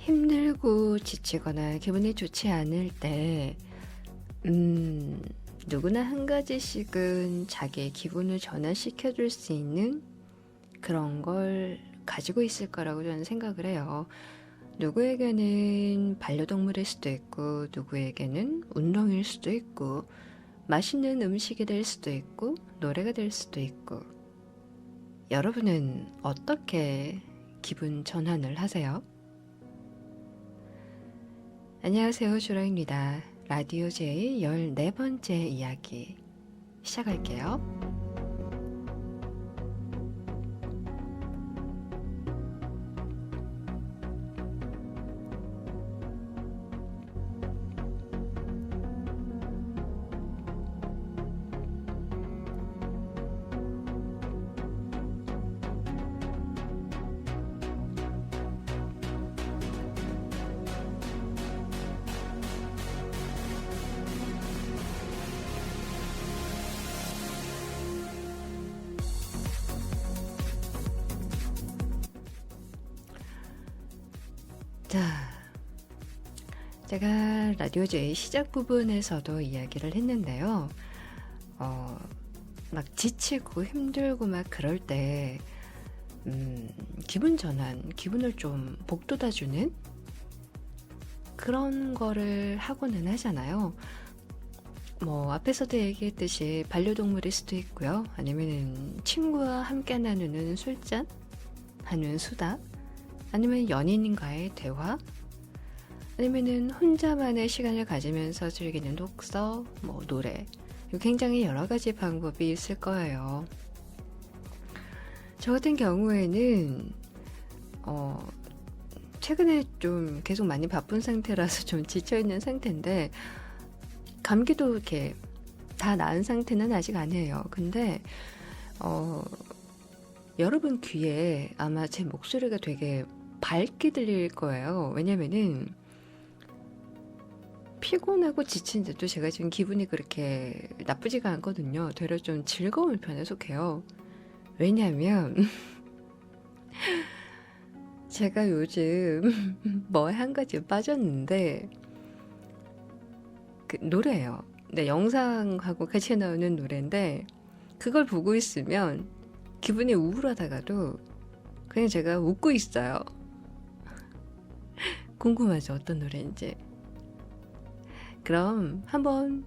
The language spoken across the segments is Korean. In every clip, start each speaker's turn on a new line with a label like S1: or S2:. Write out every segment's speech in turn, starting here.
S1: 힘들고 지치거나 기분이 좋지 않을 때, 누구나 한 가지씩은 자기의 기분을 전환시켜 줄 수 있는 그런 걸 가지고 있을 거라고 저는 생각을 해요. 누구에게는 반려동물일 수도 있고, 누구에게는 운동일 수도 있고, 맛있는 음식이 될 수도 있고, 노래가 될 수도 있고. 여러분은 어떻게 기분 전환을 하세요? 안녕하세요, 주라입니다. 라디오 제이 14번째 이야기 시작할게요. 자, 제가 라디오 제이 시작 부분에서도 이야기를 했는데요. 막 지치고 힘들고 막 그럴 때 기분 전환, 기분을 좀 복돋아주는 그런 거를 하고는 하잖아요. 뭐 앞에서도 얘기했듯이 반려동물일 수도 있고요. 아니면은 친구와 함께 나누는 술잔, 하는 수다, 아니면 연인과의 대화, 아니면은 혼자만의 시간을 가지면서 즐기는 독서, 뭐 노래, 굉장히 여러 가지 방법이 있을 거예요. 저 같은 경우에는 최근에 좀 계속 많이 바쁜 상태라서 좀 지쳐있는 상태인데, 감기도 이렇게 다 나은 상태는 아직 아니에요. 근데 여러분 귀에 아마 제 목소리가 되게 밝게 들릴 거예요. 왜냐면은 피곤하고 지친데도 제가 지금 기분이 그렇게 나쁘지가 않거든요. 되려 좀 즐거운 편에 속해요. 왜냐면 제가 요즘 뭐에 한 가지 빠졌는데, 그 노래예요. 네, 영상하고 같이 나오는 노래인데, 그걸 보고 있으면 기분이 우울하다가도 그냥 제가 웃고 있어요. 궁금하죠? 어떤 노래인지. 그럼 한번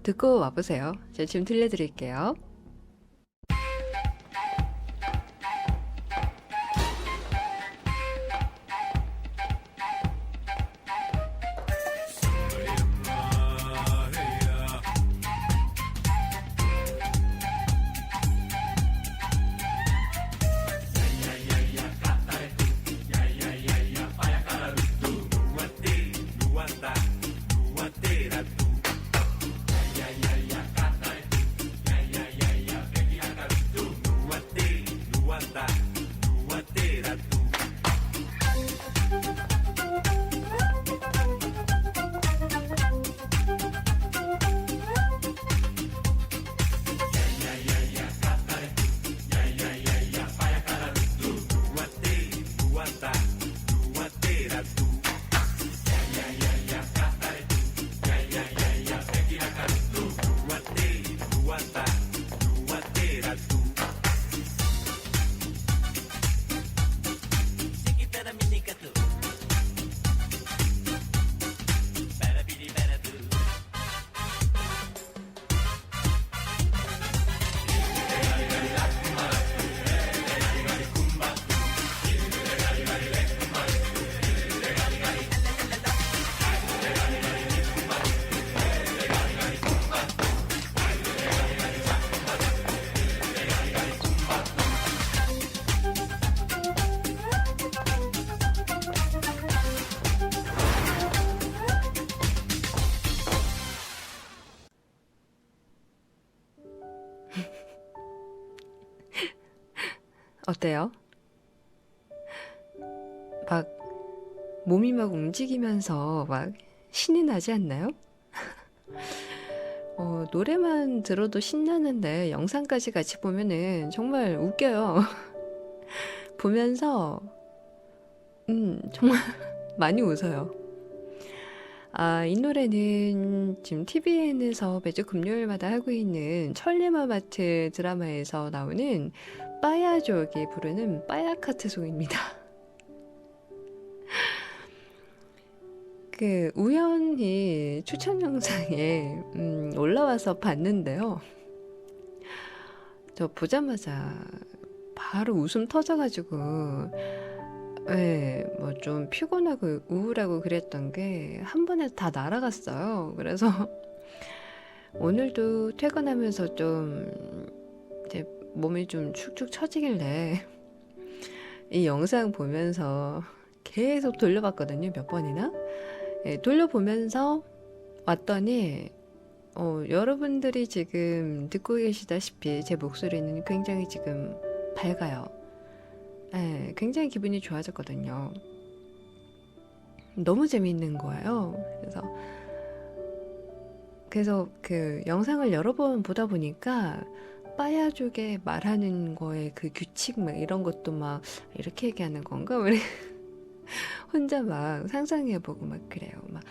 S1: 듣고 와보세요. 제가 지금 들려드릴게요. 어때요? 막 몸이 막 움직이면서 막 신이 나지 않나요? 노래만 들어도 신나는데 영상까지 같이 보면은 정말 웃겨요. 보면서 정말 많이 웃어요. 이 노래는 지금 TVN에서 매주 금요일마다 하고 있는 천리마마트 드라마에서 나오는 빠야족이 부르는 빠야카트송입니다. 우연히 추천 영상에 올라와서 봤는데요. 저 보자마자 바로 웃음 터져가지고, 네, 뭐 좀 피곤하고 우울하고 그랬던 게 한 번에 다 날아갔어요. 그래서 오늘도 퇴근하면서 좀 이제 몸이 좀 축축 처지길래 이 영상 보면서 계속 돌려봤거든요. 몇 번이나. 돌려보면서 왔더니 여러분들이 지금 듣고 계시다시피 제 목소리는 굉장히 지금 밝아요. 굉장히 기분이 좋아졌거든요. 너무 재미있는 거예요. 그래서 그 영상을 여러 번 보다 보니까 빠야족의 말하는 거에 그 규칙 막 이런 것도 막 이렇게 얘기하는 건가? 혼자 막 상상해보고 막 그래요. 막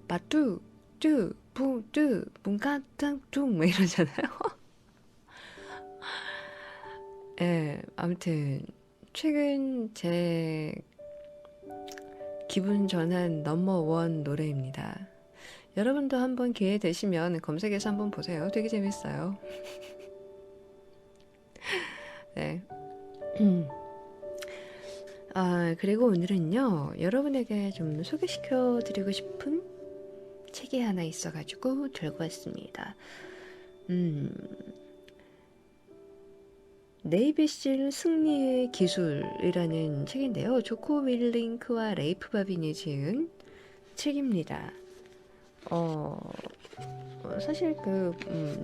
S1: 빠뚜 뚜 붕뚜 붕가땅 뚱막 이러잖아요. 아무튼 최근 제 기분 전환 넘버원 노래입니다. 여러분도 한번 기회 되시면 검색해서 한번 보세요. 되게 재밌어요. 네. 그리고 오늘은요, 여러분에게 좀 소개시켜 드리고 싶은 책이 하나 있어가지고 들고 왔습니다. 네이비실 승리의 기술이라는 책인데요. 조코 윌링크와 레이프 바빈이 지은 책입니다. 사실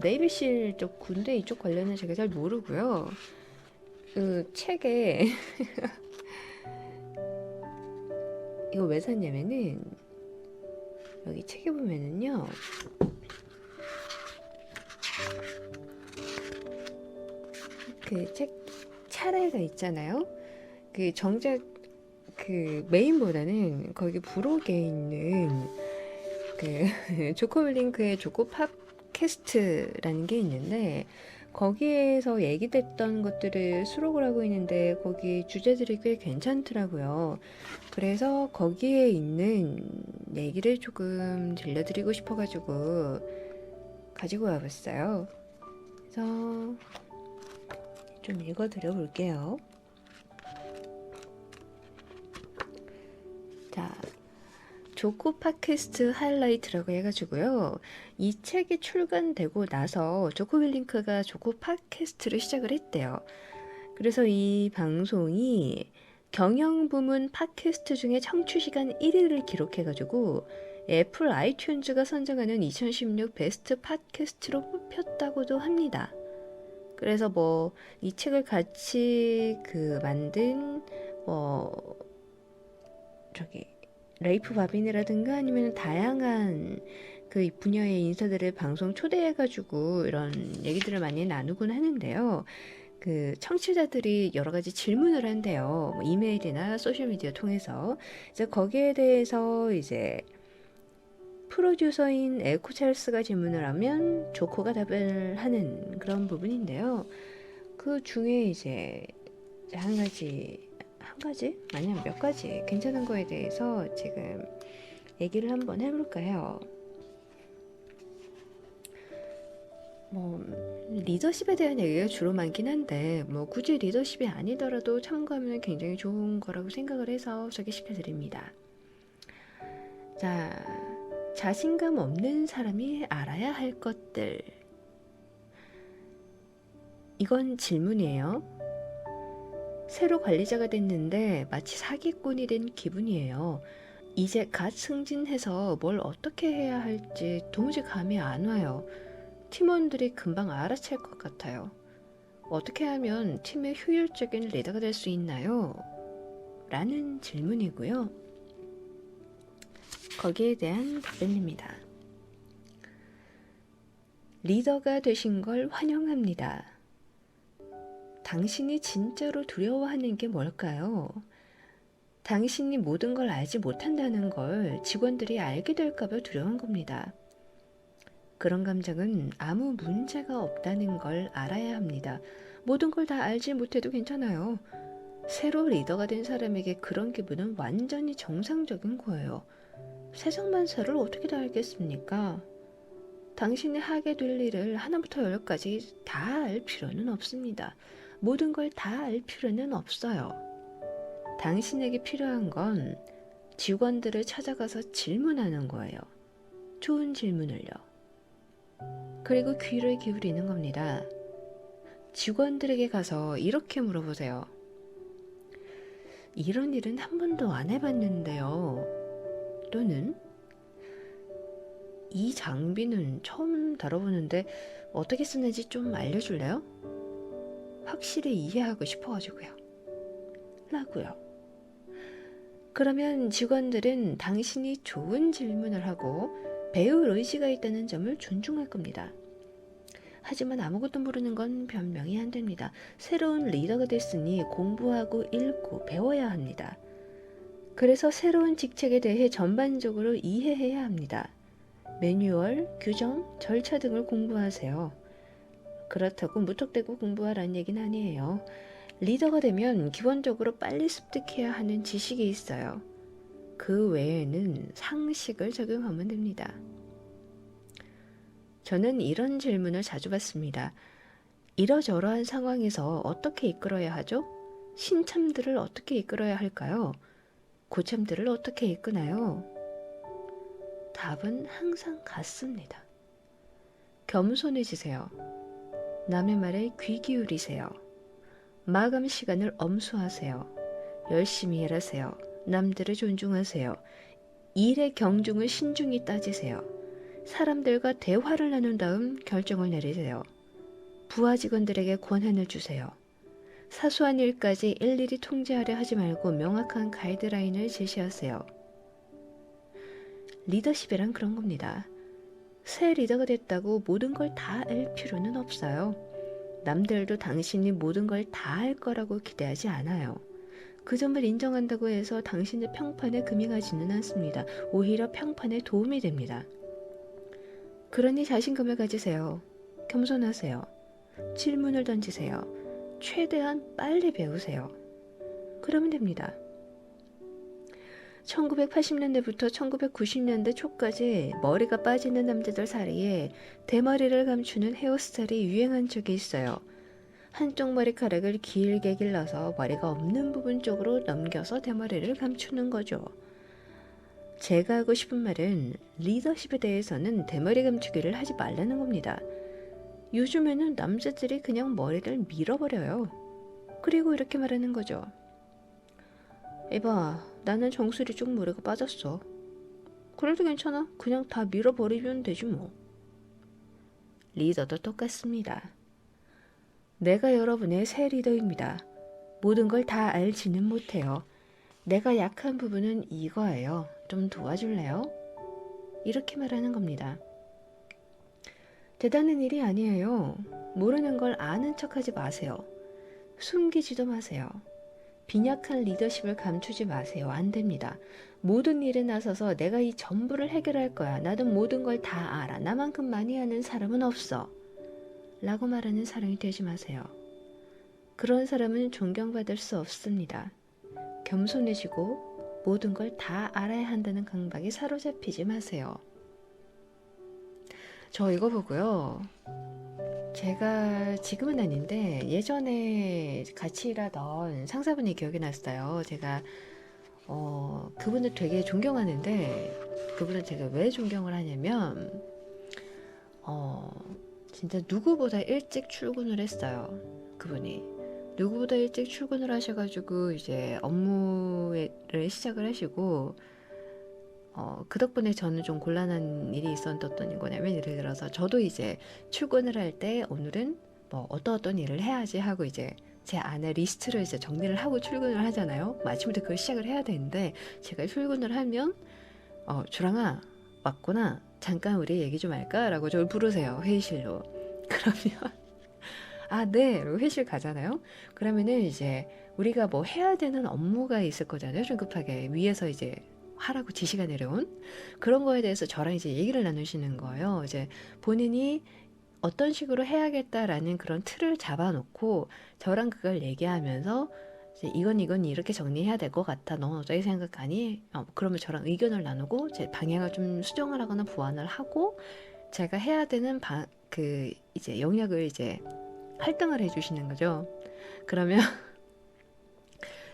S1: 네이비실 쪽 군대 이쪽 관련은 제가 잘 모르고요. 그 책에 이거 왜 샀냐면은 여기 책에 보면은요, 그 책 차례가 있잖아요. 정작 메인보다는 거기 부록에 있는 조코블링크의 조코팝 캐스트라는 게 있는데, 거기에서 얘기됐던 것들을 수록을 하고 있는데 거기 주제들이 꽤 괜찮더라고요. 그래서 거기에 있는 얘기를 조금 들려드리고 싶어가지고 가지고 와봤어요. 그래서 좀 읽어드려 볼게요. 자, 조코 팟캐스트 하이라이트라고 해가지고요. 이 책이 출간되고 나서 조코 윌링크가 조코 팟캐스트를 시작을 했대요. 그래서 이 방송이 경영 부문 팟캐스트 중에 청취 시간 1위를 기록해가지고 애플 아이튠즈가 선정하는 2016 베스트 팟캐스트로 뽑혔다고도 합니다. 그래서 뭐 이 책을 같이 만든 레이프 바빈이라든가 아니면 다양한 그 분야의 인사들을 방송 초대해가지고 이런 얘기들을 많이 나누곤 하는데요. 청취자들이 여러 가지 질문을 한대요. 뭐 이메일이나 소셜미디어 통해서. 이제 거기에 대해서 이제 프로듀서인 에코 찰스가 질문을 하면 조코가 답을 하는 그런 부분인데요. 그 중에 이제 한 가지? 아니면 몇 가지 괜찮은 거에 대해서 지금 얘기를 한번 해볼까 해요. 리더십에 대한 얘기가 주로 많긴 한데 굳이 리더십이 아니더라도 참고하면 굉장히 좋은 거라고 생각을 해서 소개시켜 드립니다. 자, 자신감 없는 사람이 알아야 할 것들. 이건 질문이에요. 새로 관리자가 됐는데 마치 사기꾼이 된 기분이에요. 이제 갓 승진해서 뭘 어떻게 해야 할지 도무지 감이 안 와요. 팀원들이 금방 알아챌 것 같아요. 어떻게 하면 팀의 효율적인 리더가 될 수 있나요? 라는 질문이고요. 거기에 대한 답변입니다. 리더가 되신 걸 환영합니다. 당신이 진짜로 두려워하는 게 뭘까요? 당신이 모든 걸 알지 못한다는 걸 직원들이 알게 될까봐 두려운 겁니다. 그런 감정은 아무 문제가 없다는 걸 알아야 합니다. 모든 걸 다 알지 못해도 괜찮아요. 새로 리더가 된 사람에게 그런 기분은 완전히 정상적인 거예요. 세상 만사를 어떻게 다 알겠습니까? 당신이 하게 될 일을 하나부터 열까지 다 알 필요는 없습니다. 모든 걸 다 알 필요는 없어요. 당신에게 필요한 건 직원들을 찾아가서 질문하는 거예요. 좋은 질문을요. 그리고 귀를 기울이는 겁니다. 직원들에게 가서 이렇게 물어보세요. 이런 일은 한 번도 안 해봤는데요. 또는 이 장비는 처음 다뤄보는데 어떻게 쓰는지 좀 알려줄래요? 확실히 이해하고 싶어가지고요. 라고요. 그러면 직원들은 당신이 좋은 질문을 하고 배울 의지가 있다는 점을 존중할 겁니다. 하지만 아무것도 모르는 건 변명이 안 됩니다. 새로운 리더가 됐으니 공부하고 읽고 배워야 합니다. 그래서 새로운 직책에 대해 전반적으로 이해해야 합니다. 매뉴얼, 규정, 절차 등을 공부하세요. 그렇다고 무턱대고 공부하라는 얘기는 아니에요. 리더가 되면 기본적으로 빨리 습득해야 하는 지식이 있어요. 그 외에는 상식을 적용하면 됩니다. 저는 이런 질문을 자주 받습니다. 이러저러한 상황에서 어떻게 이끌어야 하죠? 신참들을 어떻게 이끌어야 할까요? 고참들을 어떻게 이끄나요? 답은 항상 같습니다. 겸손해지세요. 남의 말에 귀 기울이세요. 마감 시간을 엄수하세요. 열심히 일하세요. 남들을 존중하세요. 일의 경중을 신중히 따지세요. 사람들과 대화를 나눈 다음 결정을 내리세요. 부하 직원들에게 권한을 주세요. 사소한 일까지 일일이 통제하려 하지 말고 명확한 가이드라인을 제시하세요. 리더십이란 그런 겁니다. 새 리더가 됐다고 모든 걸 다 알 필요는 없어요. 남들도 당신이 모든 걸 다 알 거라고 기대하지 않아요. 그 점을 인정한다고 해서 당신의 평판에 금이 가지는 않습니다. 오히려 평판에 도움이 됩니다. 그러니 자신감을 가지세요. 겸손하세요. 질문을 던지세요. 최대한 빨리 배우세요. 그러면 됩니다. 1980년대부터 1990년대 초까지 머리가 빠지는 남자들 사이에 대머리를 감추는 헤어스타일이 유행한 적이 있어요. 한쪽 머리카락을 길게 길러서 머리가 없는 부분 쪽으로 넘겨서 대머리를 감추는 거죠. 제가 하고 싶은 말은 리더십에 대해서는 대머리 감추기를 하지 말라는 겁니다. 요즘에는 남자들이 그냥 머리를 밀어버려요. 그리고 이렇게 말하는 거죠. 에바, 나는 정수리 쪽 머리가 빠졌어. 그래도 괜찮아. 그냥 다 밀어버리면 되지 뭐. 리더도 똑같습니다. 내가 여러분의 새 리더입니다. 모든 걸 다 알지는 못해요. 내가 약한 부분은 이거예요. 좀 도와줄래요? 이렇게 말하는 겁니다. 대단한 일이 아니에요. 모르는 걸 아는 척하지 마세요. 숨기지도 마세요. 빈약한 리더십을 감추지 마세요. 안 됩니다. 모든 일에 나서서 내가 이 전부를 해결할 거야. 나도 모든 걸 다 알아. 나만큼 많이 아는 사람은 없어. 라고 말하는 사람이 되지 마세요. 그런 사람은 존경받을 수 없습니다. 겸손해지고 모든 걸 다 알아야 한다는 강박에 사로잡히지 마세요. 저 이거 보고요. 제가 지금은 아닌데 예전에 같이 일하던 상사분이 기억이 났어요. 제가 그분을 되게 존경하는데 그분은 제가 왜 존경을 하냐면 진짜 누구보다 일찍 출근을 했어요. 그분이 누구보다 일찍 출근을 하셔가지고 이제 업무를 시작을 하시고 그 덕분에 저는 좀 곤란한 일이 있었던 거냐면 예를 들어서 저도 이제 출근을 할 때 오늘은 뭐 어떤 일을 해야지 하고 이제 제 안에 리스트를 이제 정리를 하고 출근을 하잖아요. 아침부터 그걸 시작을 해야 되는데 제가 출근을 하면 주랑아 왔구나. 잠깐 우리 얘기 좀 할까? 라고 저를 부르세요. 회의실로. 그러면 아, 네. 이러고 회식 가잖아요. 그러면은 이제 우리가 뭐 해야 되는 업무가 있을 거잖아요. 좀 급하게 위에서 이제 하라고 지시가 내려온 그런 거에 대해서 저랑 이제 얘기를 나누시는 거예요. 이제 본인이 어떤 식으로 해야겠다라는 그런 틀을 잡아놓고 저랑 그걸 얘기하면서 이제 이건 이렇게 정리해야 될 것 같아. 넌 어떻게 생각하니? 그러면 저랑 의견을 나누고 제 방향을 좀 수정을 하거나 보완을 하고 제가 해야 되는 그 이제 영역을 이제 할당을 해주시는 거죠. 그러면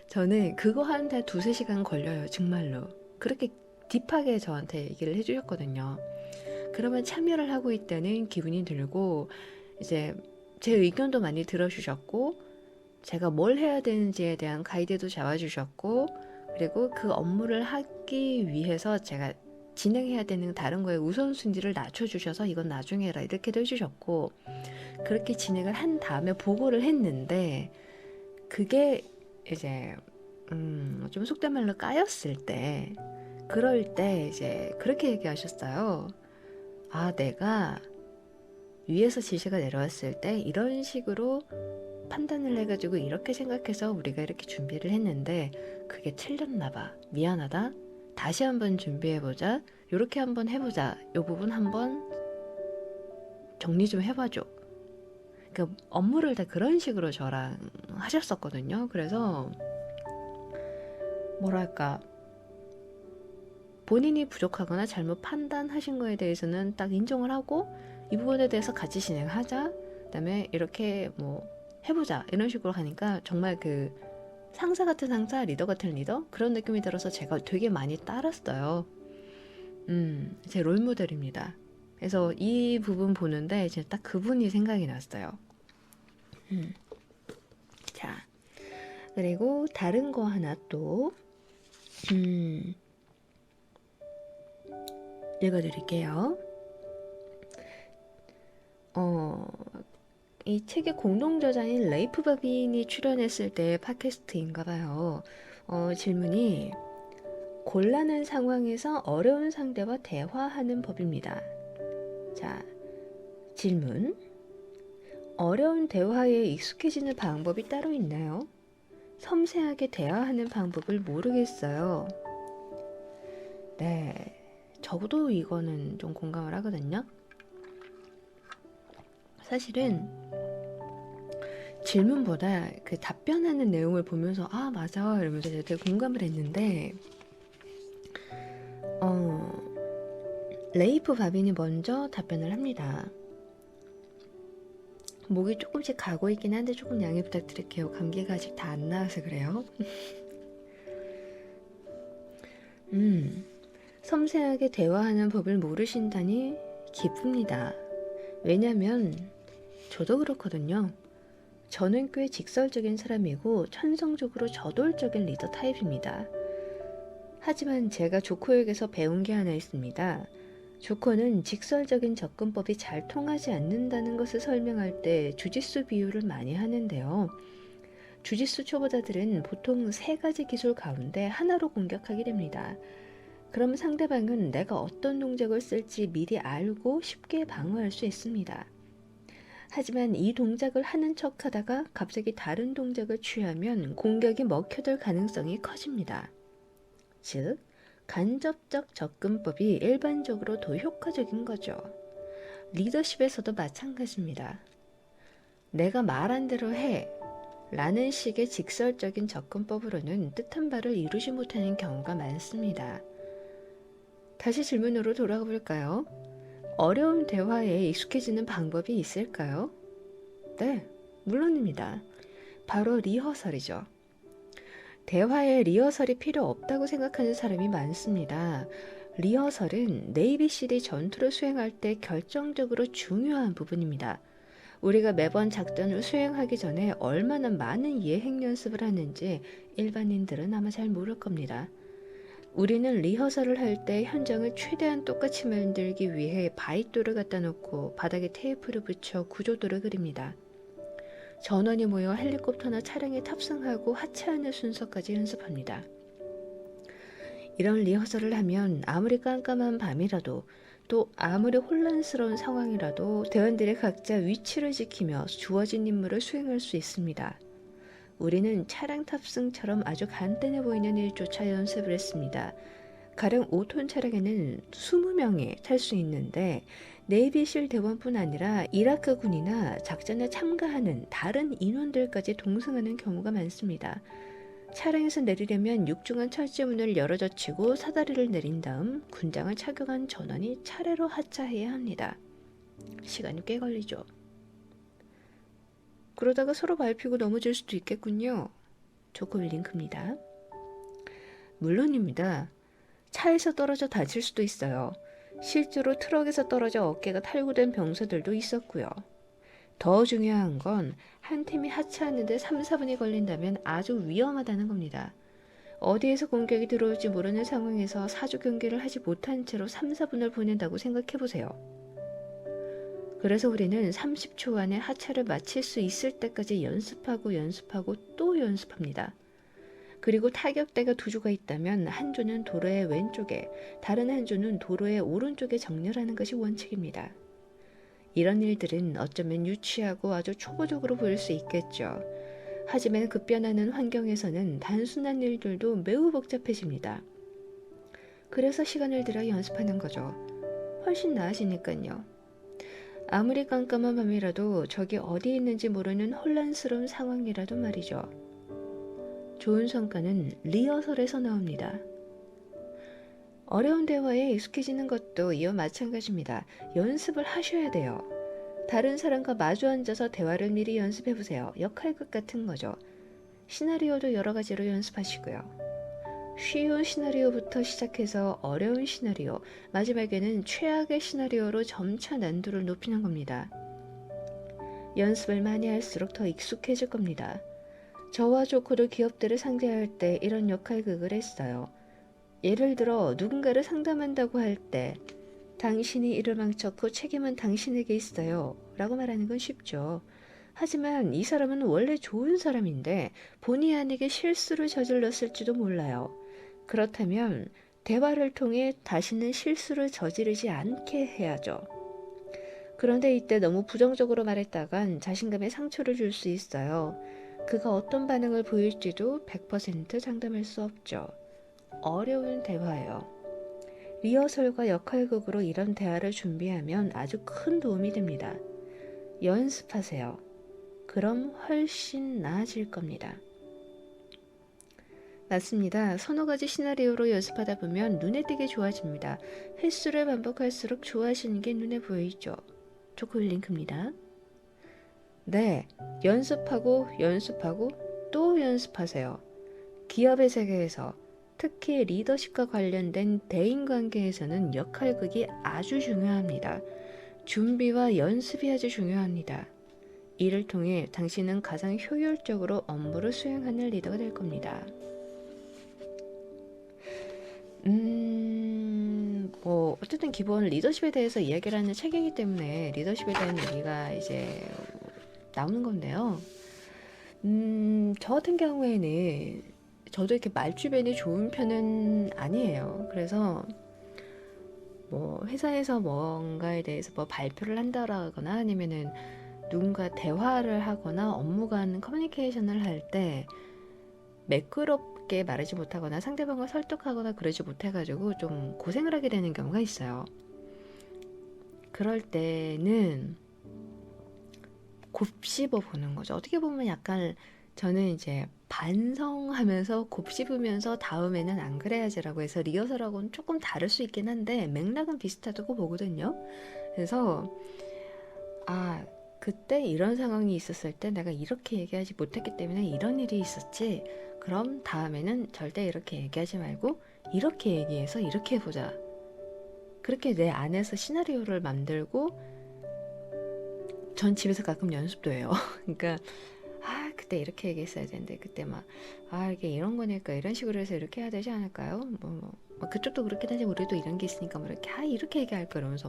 S1: 저는 그거 하는데 두세 시간 걸려요. 정말로. 그렇게 딥하게 저한테 얘기를 해주셨거든요. 그러면 참여를 하고 있다는 기분이 들고 이제 제 의견도 많이 들어주셨고 제가 뭘 해야 되는지에 대한 가이드도 잡아주셨고 그리고 그 업무를 하기 위해서 제가 진행해야 되는 다른 거에 우선순위를 낮춰주셔서 이건 나중에 해라 이렇게도 해주셨고 그렇게 진행을 한 다음에 보고를 했는데 그게 이제 좀 속된 말로 까였을 때 그럴 때 이제 그렇게 얘기하셨어요. 아, 내가 위에서 지시가 내려왔을 때 이런 식으로 판단을 해가지고 이렇게 생각해서 우리가 이렇게 준비를 했는데 그게 틀렸나 봐. 미안하다. 다시 한번 준비해보자. 요렇게 한번 해보자. 요 부분 한번 정리 좀 해봐줘. 그러니까 업무를 다 그런 식으로 저랑 하셨었거든요. 그래서 뭐랄까 본인이 부족하거나 잘못 판단하신 거에 대해서는 딱 인정을 하고 이 부분에 대해서 같이 진행하자. 그다음에 이렇게 뭐 해보자 이런 식으로 하니까 정말 그 상사 같은 상사, 리더 같은 리더 그런 느낌이 들어서 제가 되게 많이 따랐어요. 제 롤모델입니다. 그래서 이 부분 보는데 이제 딱 그분이 생각이 났어요. 자, 그리고 다른 거 하나 또 읽어드릴게요. 이 책의 공동저자인 레이프 바빈이 출연했을 때의 팟캐스트인가봐요. 질문이 곤란한 상황에서 어려운 상대와 대화하는 법입니다. 자, 질문. 어려운 대화에 익숙해지는 방법이 따로 있나요? 섬세하게 대화하는 방법을 모르겠어요. 네, 저도 이거는 좀 공감을 하거든요. 사실은 질문보다 그 답변하는 내용을 보면서 아 맞아 이러면서 되게 공감을 했는데 레이프 바빈이 먼저 답변을 합니다. 목이 조금씩 가고 있긴 한데 조금 양해 부탁드릴게요. 감기가 아직 다 안 나와서 그래요. 섬세하게 대화하는 법을 모르신다니 기쁩니다. 왜냐면 저도 그렇거든요. 저는 꽤 직설적인 사람이고 천성적으로 저돌적인 리더 타입입니다. 하지만 제가 조코에게서 배운 게 하나 있습니다. 조코는 직설적인 접근법이 잘 통하지 않는다는 것을 설명할 때 주짓수 비유를 많이 하는데요. 주짓수 초보자들은 보통 3가지 기술 가운데 하나로 공격하게 됩니다. 그럼 상대방은 내가 어떤 동작을 쓸지 미리 알고 쉽게 방어할 수 있습니다. 하지만 이 동작을 하는 척 하다가 갑자기 다른 동작을 취하면 공격이 먹혀들 가능성이 커집니다. 즉, 간접적 접근법이 일반적으로 더 효과적인 거죠. 리더십에서도 마찬가지입니다. 내가 말한 대로 해 라는 식의 직설적인 접근법으로는 뜻한 바를 이루지 못하는 경우가 많습니다. 다시 질문으로 돌아가 볼까요? 어려운 대화에 익숙해지는 방법이 있을까요? 네, 물론입니다. 바로 리허설이죠. 대화에 리허설이 필요 없다고 생각하는 사람이 많습니다. 리허설은 네이비실이 전투를 수행할 때 결정적으로 중요한 부분입니다. 우리가 매번 작전을 수행하기 전에 얼마나 많은 예행 연습을 하는지 일반인들은 아마 잘 모를 겁니다. 우리는 리허설을 할 때 현장을 최대한 똑같이 만들기 위해 바위돌을 갖다 놓고 바닥에 테이프를 붙여 구조도를 그립니다. 전원이 모여 헬리콥터나 차량에 탑승하고 하차하는 순서까지 연습합니다. 이런 리허설을 하면 아무리 깜깜한 밤이라도 또 아무리 혼란스러운 상황이라도 대원들이 각자 위치를 지키며 주어진 임무를 수행할 수 있습니다. 우리는 차량 탑승처럼 아주 간단해 보이는 일조차 연습을 했습니다. 가령 5톤 차량에는 20명이 탈 수 있는데 네이비실 대원뿐 아니라 이라크군이나 작전에 참가하는 다른 인원들까지 동승하는 경우가 많습니다. 차량에서 내리려면 육중한 철제문을 열어젖히고 사다리를 내린 다음 군장을 착용한 전원이 차례로 하차해야 합니다. 시간이 꽤 걸리죠. 그러다가 서로 밟히고 넘어질 수도 있겠군요. 조커빌 링크입니다. 물론입니다. 차에서 떨어져 다칠 수도 있어요. 실제로 트럭에서 떨어져 어깨가 탈구된 병사들도 있었고요. 더 중요한 건 한 팀이 하차하는데 3, 4분이 걸린다면 아주 위험하다는 겁니다. 어디에서 공격이 들어올지 모르는 상황에서 사주 경기를 하지 못한 채로 3, 4분을 보낸다고 생각해보세요. 그래서 우리는 30초 안에 하차를 마칠 수 있을 때까지 연습하고 또 연습합니다. 그리고 타격대가 두 조가 있다면 한 조는 도로의 왼쪽에, 다른 한 조는 도로의 오른쪽에 정렬하는 것이 원칙입니다. 이런 일들은 어쩌면 유치하고 아주 초보적으로 보일 수 있겠죠. 하지만 급변하는 환경에서는 단순한 일들도 매우 복잡해집니다. 그래서 시간을 들여 연습하는 거죠. 훨씬 나아지니까요. 아무리 깜깜한 밤이라도 적이 어디 있는지 모르는 혼란스러운 상황이라도 말이죠. 좋은 성과는 리허설에서 나옵니다. 어려운 대화에 익숙해지는 것도 이와 마찬가지입니다. 연습을 하셔야 돼요. 다른 사람과 마주 앉아서 대화를 미리 연습해보세요. 역할극 같은 거죠. 시나리오도 여러 가지로 연습하시고요. 쉬운 시나리오부터 시작해서 어려운 시나리오, 마지막에는 최악의 시나리오로 점차 난도를 높이는 겁니다. 연습을 많이 할수록 더 익숙해질 겁니다. 저와 조커도 기업들을 상대할 때 이런 역할극을 했어요. 예를 들어 누군가를 상담한다고 할 때 당신이 일을 망쳤고 책임은 당신에게 있어요 라고 말하는 건 쉽죠. 하지만 이 사람은 원래 좋은 사람인데 본의 아니게 실수를 저질렀을지도 몰라요. 그렇다면 대화를 통해 다시는 실수를 저지르지 않게 해야죠. 그런데 이때 너무 부정적으로 말했다간 자신감에 상처를 줄 수 있어요. 그가 어떤 반응을 보일지도 100% 장담할 수 없죠. 어려운 대화예요. 리허설과 역할극으로 이런 대화를 준비하면 아주 큰 도움이 됩니다. 연습하세요. 그럼 훨씬 나아질 겁니다. 맞습니다. 서너 가지 시나리오로 연습하다 보면 눈에 띄게 좋아집니다. 횟수를 반복할수록 좋아지는 게 눈에 보이죠. 조커빌 링크입니다. 네, 연습하고 또 연습하세요. 기업의 세계에서 특히 리더십과 관련된 대인관계에서는 역할극이 아주 중요합니다. 준비와 연습이 아주 중요합니다. 이를 통해 당신은 가장 효율적으로 업무를 수행하는 리더가 될 겁니다. 어쨌든 기본 리더십에 대해서 이야기를 하는 책이기 때문에 리더십에 대한 얘기가 이제 나오는 건데요. 저 같은 경우에는 저도 이렇게 말주변이 좋은 편은 아니에요. 그래서 회사에서 뭔가에 대해서 발표를 한다거나 아니면은 누군가 대화를 하거나 업무 간 커뮤니케이션을 할 때 매끄럽게 말하지 못하거나 상대방을 설득하거나 그러지 못해가지고 좀 고생을 하게 되는 경우가 있어요. 그럴 때는 곱씹어 보는 거죠. 어떻게 보면 약간 저는 이제 반성하면서 곱씹으면서 다음에는 안 그래야지라고 해서 리허설하고는 조금 다를 수 있긴 한데 맥락은 비슷하다고 보거든요. 그래서 그때 이런 상황이 있었을 때 내가 이렇게 얘기하지 못했기 때문에 이런 일이 있었지. 그럼 다음에는 절대 이렇게 얘기하지 말고 이렇게 얘기해서 이렇게 해보자. 그렇게 내 안에서 시나리오를 만들고 전 집에서 가끔 연습도 해요. 그러니까 그때 이렇게 얘기했어야 되는데 그때 이게 이런 거니까 이런 식으로 해서 이렇게 해야 되지 않을까요? 그쪽도 그렇긴 하지 우리도 이런 게 있으니까 이렇게 얘기할까 이러면서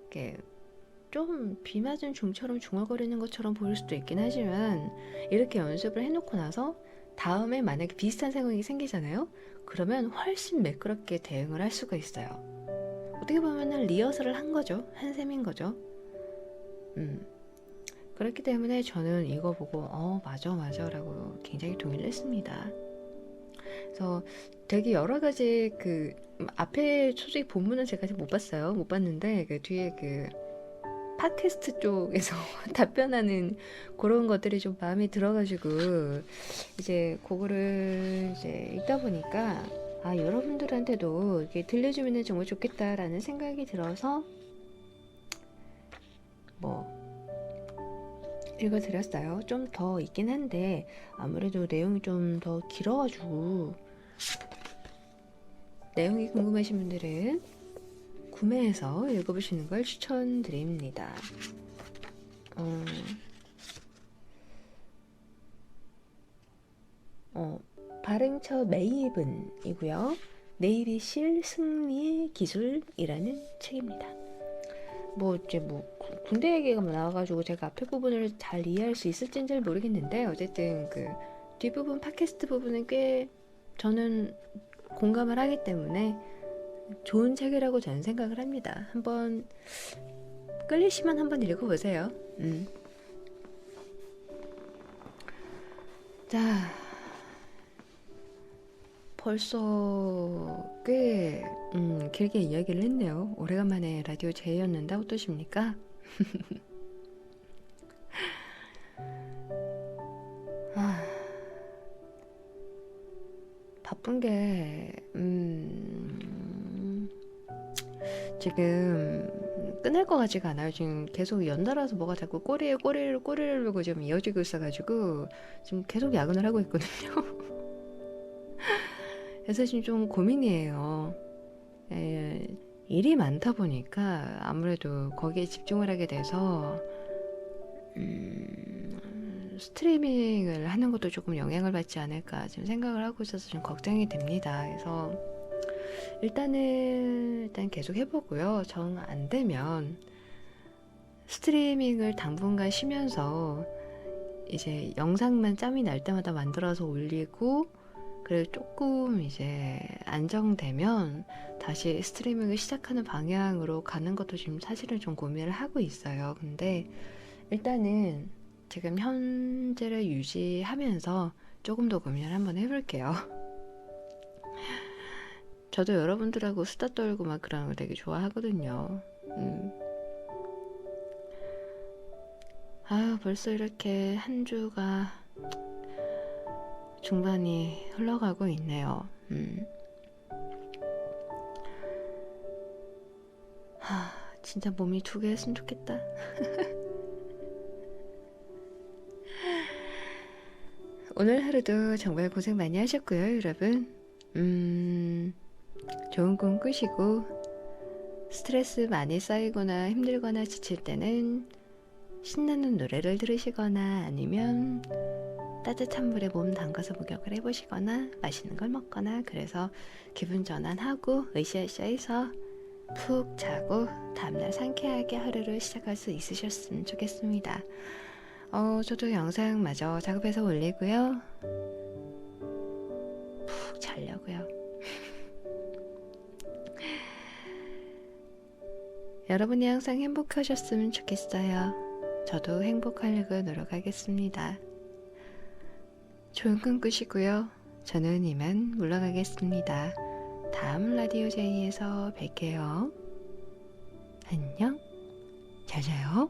S1: 이렇게 좀 비 맞은 중처럼 중얼거리는 것처럼 보일 수도 있긴 하지만 이렇게 연습을 해놓고 나서 다음에 만약에 비슷한 상황이 생기잖아요. 그러면 훨씬 매끄럽게 대응을 할 수가 있어요. 어떻게 보면 리허설을 한 거죠. 한 셈인 거죠. 그렇기 때문에 저는 이거 보고 맞아 라고 굉장히 동의를 했습니다. 그래서 되게 여러 가지 그 앞에 솔직히 본문은 제가 아직 못 봤어요. 못 봤는데 그 뒤에 그 팟캐스트 쪽에서 답변하는 그런 것들이 좀 마음에 들어가지고 이제 그거를 이제 읽다 보니까 여러분들한테도 이렇게 들려주면 정말 좋겠다라는 생각이 들어서 읽어드렸어요. 좀 더 있긴 한데 아무래도 내용이 좀 더 길어가지고 내용이 궁금하신 분들은 구매해서 읽어보시는 걸 추천드립니다. 발행처 메이븐이고요. 네이비실 승리의 기술이라는 책입니다. 군대 얘기가 나와가지고 제가 앞에 부분을 잘 이해할 수 있을지는 잘 모르겠는데 어쨌든 그 뒷부분 팟캐스트 부분은 꽤 저는 공감을 하기 때문에 좋은 책이라고 저는 생각을 합니다. 한번 끌리시면 한번 읽어보세요. 자, 벌써 꽤 길게 이야기를 했네요. 오래간만에 라디오 제이였는데 어떠십니까? 바쁜 게 지금 끝날 것 같지가 않아요. 지금 계속 연달아서 뭐가 자꾸 꼬리를 물고 좀 이어지고 있어가지고 지금 계속 야근을 하고 있거든요. 그래서 지금 좀 고민이에요. 일이 많다 보니까 아무래도 거기에 집중을 하게 돼서 스트리밍을 하는 것도 조금 영향을 받지 않을까 지금 생각을 하고 있어서 좀 걱정이 됩니다. 그래서 일단 계속 해보고요. 정 안 되면 스트리밍을 당분간 쉬면서 이제 영상만 짬이 날 때마다 만들어서 올리고 그리고 조금 이제 안정되면 다시 스트리밍을 시작하는 방향으로 가는 것도 지금 사실은 좀 고민을 하고 있어요. 근데 일단은 지금 현재를 유지하면서 조금 더 고민을 한번 해볼게요. 저도 여러분들하고 수다 떨고 막 그런 거 되게 좋아하거든요. 벌써 이렇게 한 주가 중반이 흘러가고 있네요. 진짜 몸이 2개 했으면 좋겠다. 오늘 하루도 정말 고생 많이 하셨고요, 여러분. 좋은 꿈 꾸시고 스트레스 많이 쌓이거나 힘들거나 지칠 때는 신나는 노래를 들으시거나 아니면 따뜻한 물에 몸 담가서 목욕을 해보시거나 맛있는 걸 먹거나 그래서 기분 전환하고 으쌰으쌰해서 푹 자고 다음날 상쾌하게 하루를 시작할 수 있으셨으면 좋겠습니다. 저도 영상 마저 작업해서 올리고요. 푹 자려고요. 여러분이 항상 행복하셨으면 좋겠어요. 저도 행복하려고 노력하겠습니다. 좋은 꿈 꾸시고요. 저는 이만 물러가겠습니다. 다음 라디오 제이에서 뵐게요. 안녕. 잘 자요.